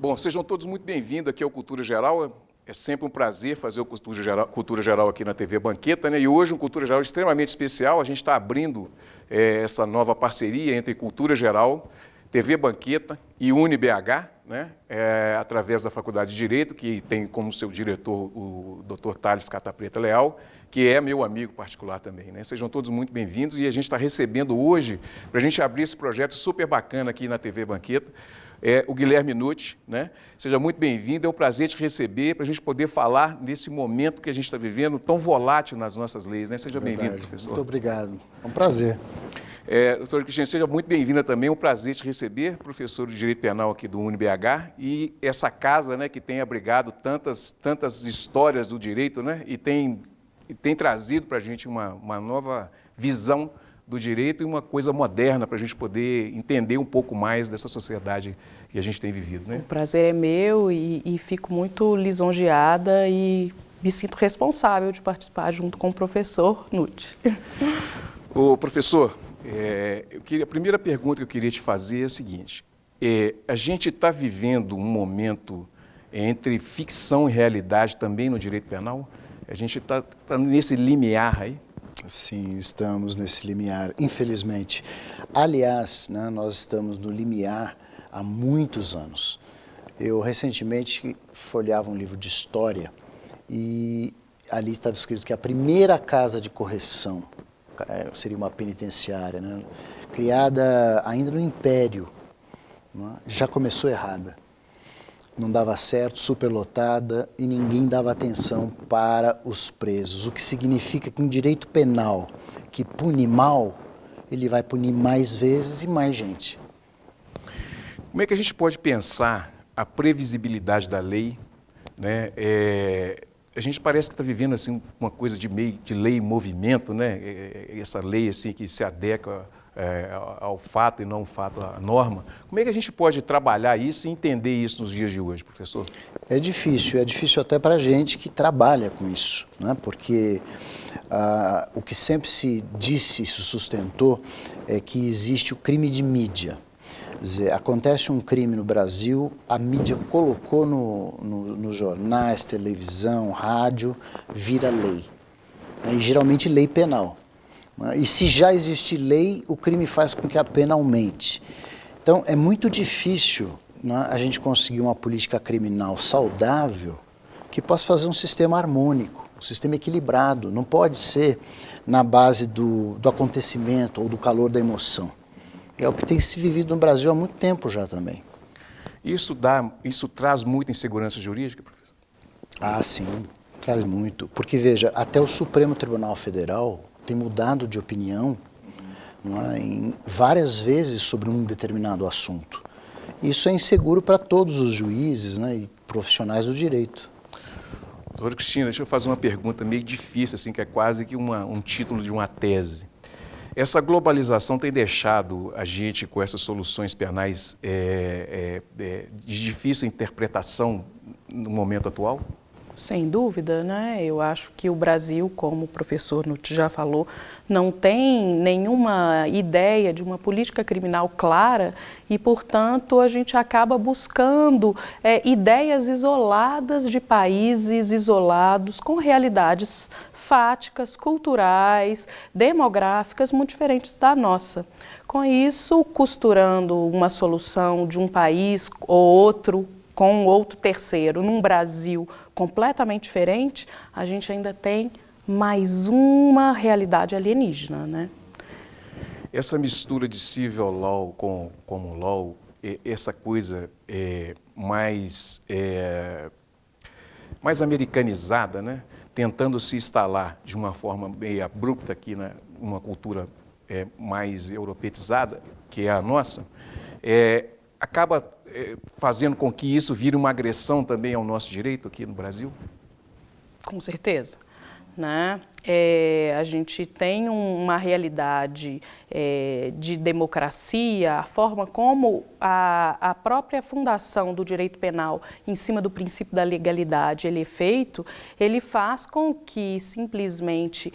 Bom, sejam todos muito bem-vindos aqui ao Cultura Geral. É sempre um prazer fazer o Cultura Geral aqui na TV Banqueta, né? E hoje um Cultura Geral extremamente especial. A gente está abrindo essa nova parceria entre Cultura Geral, TV Banqueta e UniBH, né? Através da Faculdade de Direito, que tem como seu diretor o Dr. Thales Catapreta Leal, que é meu amigo particular também, né? Sejam todos muito bem-vindos e a gente está recebendo hoje, para a gente abrir esse projeto super bacana aqui na TV Banqueta, o Guilherme Nucci, né? Seja muito bem-vindo, é um prazer te receber para a gente poder falar nesse momento que a gente está vivendo, tão volátil nas nossas leis, né? Seja bem-vindo, professor. Muito obrigado, é um prazer. Doutora Cristina, seja muito bem-vinda também, é um prazer te receber, professor de Direito Penal aqui do UniBH, e essa casa, né, que tem abrigado tantas histórias do direito, né, e tem trazido para a gente uma nova visão do direito e uma coisa moderna para a gente poder entender um pouco mais dessa sociedade que a gente tem vivido, né? O prazer é meu e fico muito lisonjeada e me sinto responsável de participar junto com o professor Nucci. Ô, professor, a primeira pergunta que eu queria te fazer é a seguinte: a gente está vivendo um momento entre ficção e realidade também no direito penal? A gente está nesse limiar aí? Sim, estamos nesse limiar, infelizmente. Aliás, né, nós estamos no limiar há muitos anos. Eu recentemente folheava um livro de história e ali estava escrito que a primeira casa de correção, seria uma penitenciária, né, criada ainda no Império, né, já começou errada. Não dava certo, superlotada, e ninguém dava atenção para os presos. O que significa que um direito penal que pune mal, ele vai punir mais vezes e mais gente. Como é que a gente pode pensar a previsibilidade da lei, né? A gente parece que está vivendo assim, uma coisa de lei em movimento, né? Essa lei assim, que se adequa ao fato e não ao fato à norma. Como é que a gente pode trabalhar isso e entender isso nos dias de hoje, professor? É difícil até para a gente que trabalha com isso, né? Porque o que sempre se disse e se sustentou é que existe o crime de mídia. Quer dizer, acontece um crime no Brasil, a mídia colocou nos jornais, televisão, rádio, vira lei. E geralmente lei penal. E se já existe lei, o crime faz com que a pena aumente. Então, é muito difícil, né, a gente conseguir uma política criminal saudável que possa fazer um sistema harmônico, um sistema equilibrado. Não pode ser na base do acontecimento ou do calor da emoção. É o que tem se vivido no Brasil há muito tempo já também. Isso traz muita insegurança jurídica, professor? Ah, sim, traz muito. Porque, veja, até o Supremo Tribunal Federal tem mudado de opinião, não é, várias vezes sobre um determinado assunto. Isso é inseguro para todos os juízes, né, e profissionais do direito. Doutora Cristina, deixa eu fazer uma pergunta meio difícil, assim, que é quase que um título de uma tese. Essa globalização tem deixado a gente com essas soluções penais de difícil interpretação no momento atual? Sem dúvida, né? Eu acho que o Brasil, como o professor Nucci já falou, não tem nenhuma ideia de uma política criminal clara e, portanto, a gente acaba buscando ideias isoladas de países isolados com realidades fáticas, culturais, demográficas muito diferentes da nossa. Com isso, costurando uma solução de um país ou outro com outro terceiro, num Brasil completamente diferente, a gente ainda tem mais uma realidade alienígena, né? Essa mistura de civil law com common law, essa coisa mais americanizada, né? Tentando se instalar de uma forma meio abrupta aqui numa cultura mais europeizada, que é a nossa, acaba fazendo com que isso vire uma agressão também ao nosso direito aqui no Brasil? Com certeza, né? A gente tem uma realidade de democracia, a forma como a própria fundação do direito penal, em cima do princípio da legalidade, ele é feito, ele faz com que simplesmente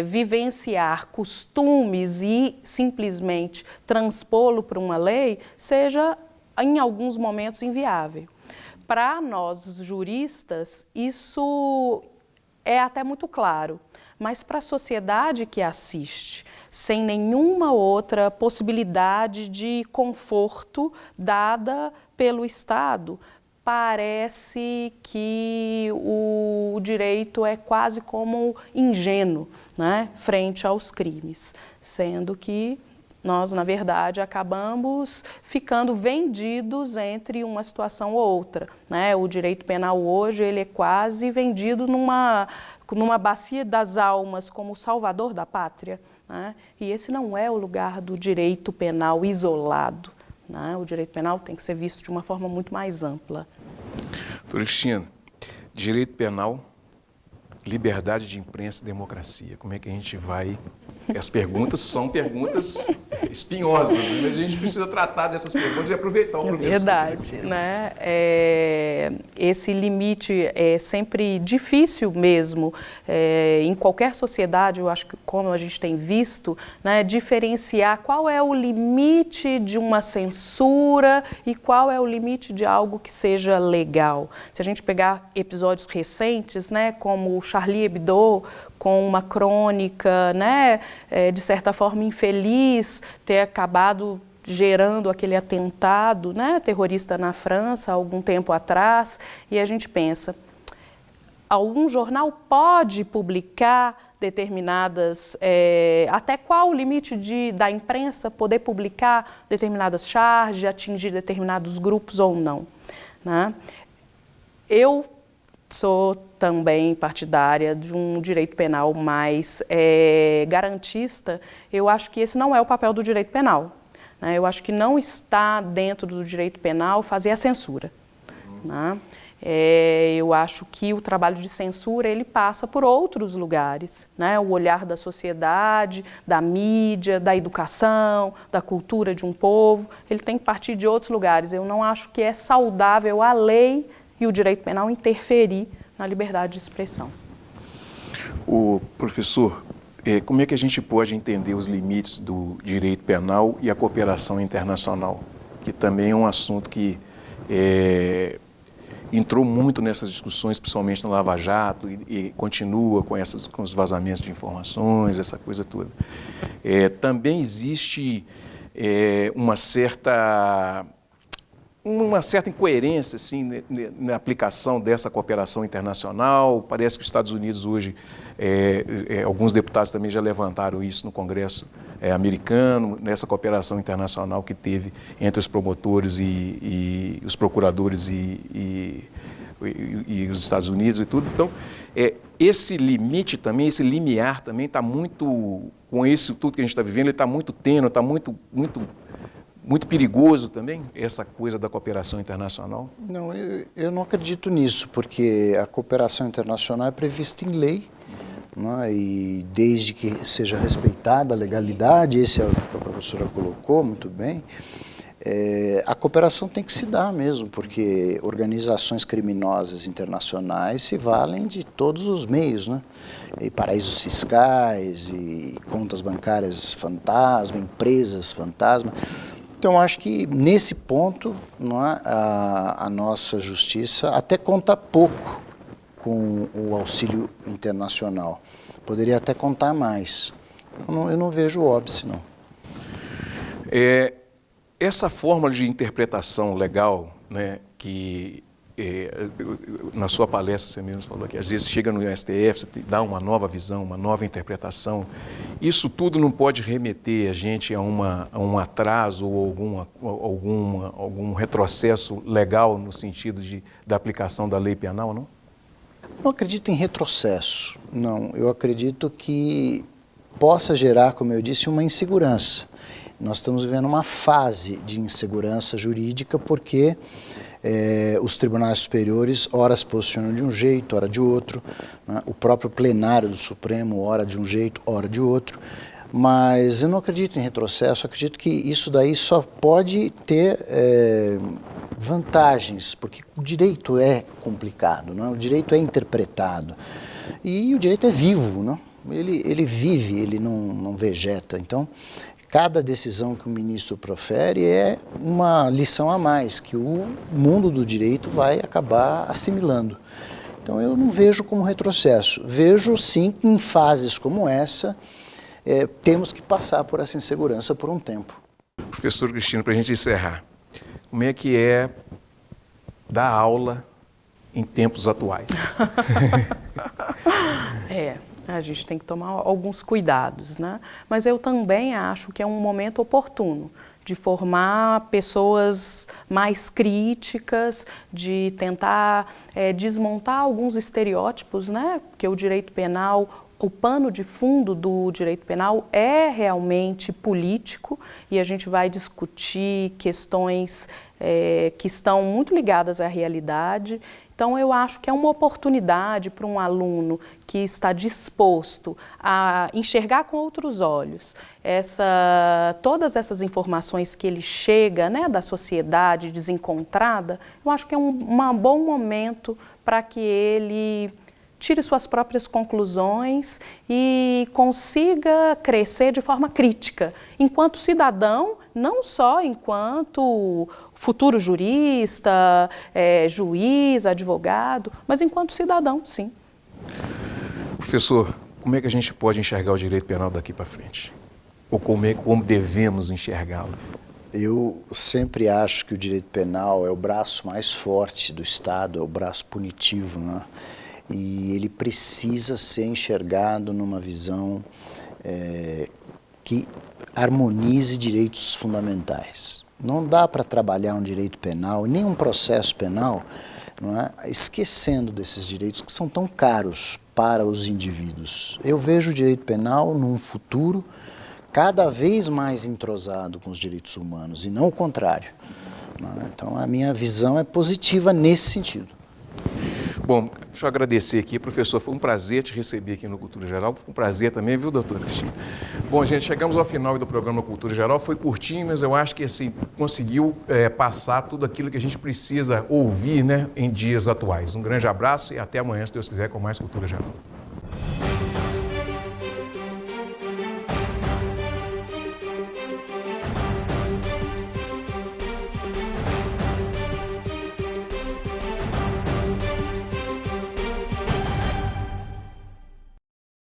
vivenciar costumes e simplesmente transpô-lo para uma lei seja em alguns momentos, inviável. Para nós, juristas, isso é até muito claro, mas para a sociedade que assiste, sem nenhuma outra possibilidade de conforto dada pelo Estado, parece que o direito é quase como ingênuo, né, frente aos crimes, sendo que nós, na verdade, acabamos ficando vendidos entre uma situação ou outra, né? O direito penal hoje ele é quase vendido numa bacia das almas como o salvador da pátria, né? E esse não é o lugar do direito penal isolado, né? O direito penal tem que ser visto de uma forma muito mais ampla. Doutora Cristina, direito penal, liberdade de imprensa e democracia. Como é que a gente vai... As perguntas são perguntas espinhosas, né? Mas a gente precisa tratar dessas perguntas e aproveitar o professor. É verdade, né? Esse limite é sempre difícil mesmo. Em qualquer sociedade, eu acho que como a gente tem visto, né, diferenciar qual é o limite de uma censura e qual é o limite de algo que seja legal. Se a gente pegar episódios recentes, né, como o Charlie Hebdo, com uma crônica, né, de certa forma infeliz, ter acabado gerando aquele atentado, né, terrorista na França, há algum tempo atrás, e a gente pensa, algum jornal pode publicar determinadas, até qual o limite da imprensa poder publicar determinadas charges, atingir determinados grupos ou não, né? Eu sou também partidária de um direito penal mais garantista. Eu acho que esse não é o papel do direito penal, né? Eu acho que não está dentro do direito penal fazer a censura, né? Eu acho que o trabalho de censura ele passa por outros lugares, né? O olhar da sociedade, da mídia, da educação, da cultura de um povo, ele tem que partir de outros lugares. Eu não acho que é saudável a lei e o direito penal interferir na liberdade de expressão. O professor, como é que a gente pode entender os limites do direito penal e a cooperação internacional? Que também é um assunto que entrou muito nessas discussões, principalmente no Lava Jato, e continua com os vazamentos de informações, essa coisa toda. Também existe uma certa incoerência assim, na aplicação dessa cooperação internacional. Parece que os Estados Unidos hoje, alguns deputados também já levantaram isso no Congresso americano, nessa cooperação internacional que teve entre os promotores e os procuradores e os Estados Unidos e tudo. Então, esse limite também, esse limiar também está muito, com isso tudo que a gente está vivendo, ele está muito tênue, está muito perigoso também, essa coisa da cooperação internacional? Não, eu não acredito nisso, porque a cooperação internacional é prevista em lei, né, e desde que seja respeitada a legalidade, esse é o que a professora colocou muito bem, a cooperação tem que se dar mesmo, porque organizações criminosas internacionais se valem de todos os meios, né? E paraísos fiscais, e contas bancárias fantasma, empresas fantasma. Então, acho que nesse ponto, não é, a nossa justiça até conta pouco com o auxílio internacional. Poderia até contar mais. Eu não vejo o óbice, não. Essa forma de interpretação legal, né, que na sua palestra você mesmo falou que às vezes chega no STF, você dá uma nova visão, uma nova interpretação. Isso tudo não pode remeter a gente a um atraso ou algum retrocesso legal no sentido da aplicação da lei penal, não? Não acredito em retrocesso, não. Eu acredito que possa gerar, como eu disse, uma insegurança. Nós estamos vivendo uma fase de insegurança jurídica porque os tribunais superiores ora se posicionam de um jeito, ora de outro, né? O próprio plenário do Supremo ora de um jeito, ora de outro, mas eu não acredito em retrocesso, acredito que isso daí só pode ter vantagens, porque o direito é complicado, né? O direito é interpretado e o direito é vivo, né? Ele vive, ele não vegeta, então cada decisão que o ministro profere é uma lição a mais, que o mundo do direito vai acabar assimilando. Então eu não vejo como retrocesso, vejo sim que em fases como essa temos que passar por essa insegurança por um tempo. Professor Cristino, para a gente encerrar, como é que é dar aula em tempos atuais? A gente tem que tomar alguns cuidados, né? Mas eu também acho que é um momento oportuno de formar pessoas mais críticas, de tentar desmontar alguns estereótipos, né? Porque o direito penal, o pano de fundo do direito penal é realmente político e a gente vai discutir questões que estão muito ligadas à realidade. Então, eu acho que é uma oportunidade para um aluno que está disposto a enxergar com outros olhos todas essas informações que ele chega, né, da sociedade desencontrada. Eu acho que é um bom momento para que ele tire suas próprias conclusões e consiga crescer de forma crítica, enquanto cidadão, não só enquanto futuro jurista, juiz, advogado, mas enquanto cidadão, sim. Professor, como é que a gente pode enxergar o direito penal daqui para frente? Ou como devemos enxergá-lo? Eu sempre acho que o direito penal é o braço mais forte do Estado, é o braço punitivo, né? E ele precisa ser enxergado numa visão que harmonize direitos fundamentais. Não dá para trabalhar um direito penal, nem um processo penal, não é, esquecendo desses direitos que são tão caros para os indivíduos. Eu vejo o direito penal num futuro cada vez mais entrosado com os direitos humanos, e não o contrário. Não é? Então, a minha visão é positiva nesse sentido. Bom, deixa eu agradecer aqui, professor, foi um prazer te receber aqui no Cultura Geral, foi um prazer também, viu, doutor Cristino? Bom, gente, chegamos ao final do programa Cultura Geral, foi curtinho, mas eu acho que assim, conseguiu passar tudo aquilo que a gente precisa ouvir, né, em dias atuais. Um grande abraço e até amanhã, se Deus quiser, com mais Cultura Geral.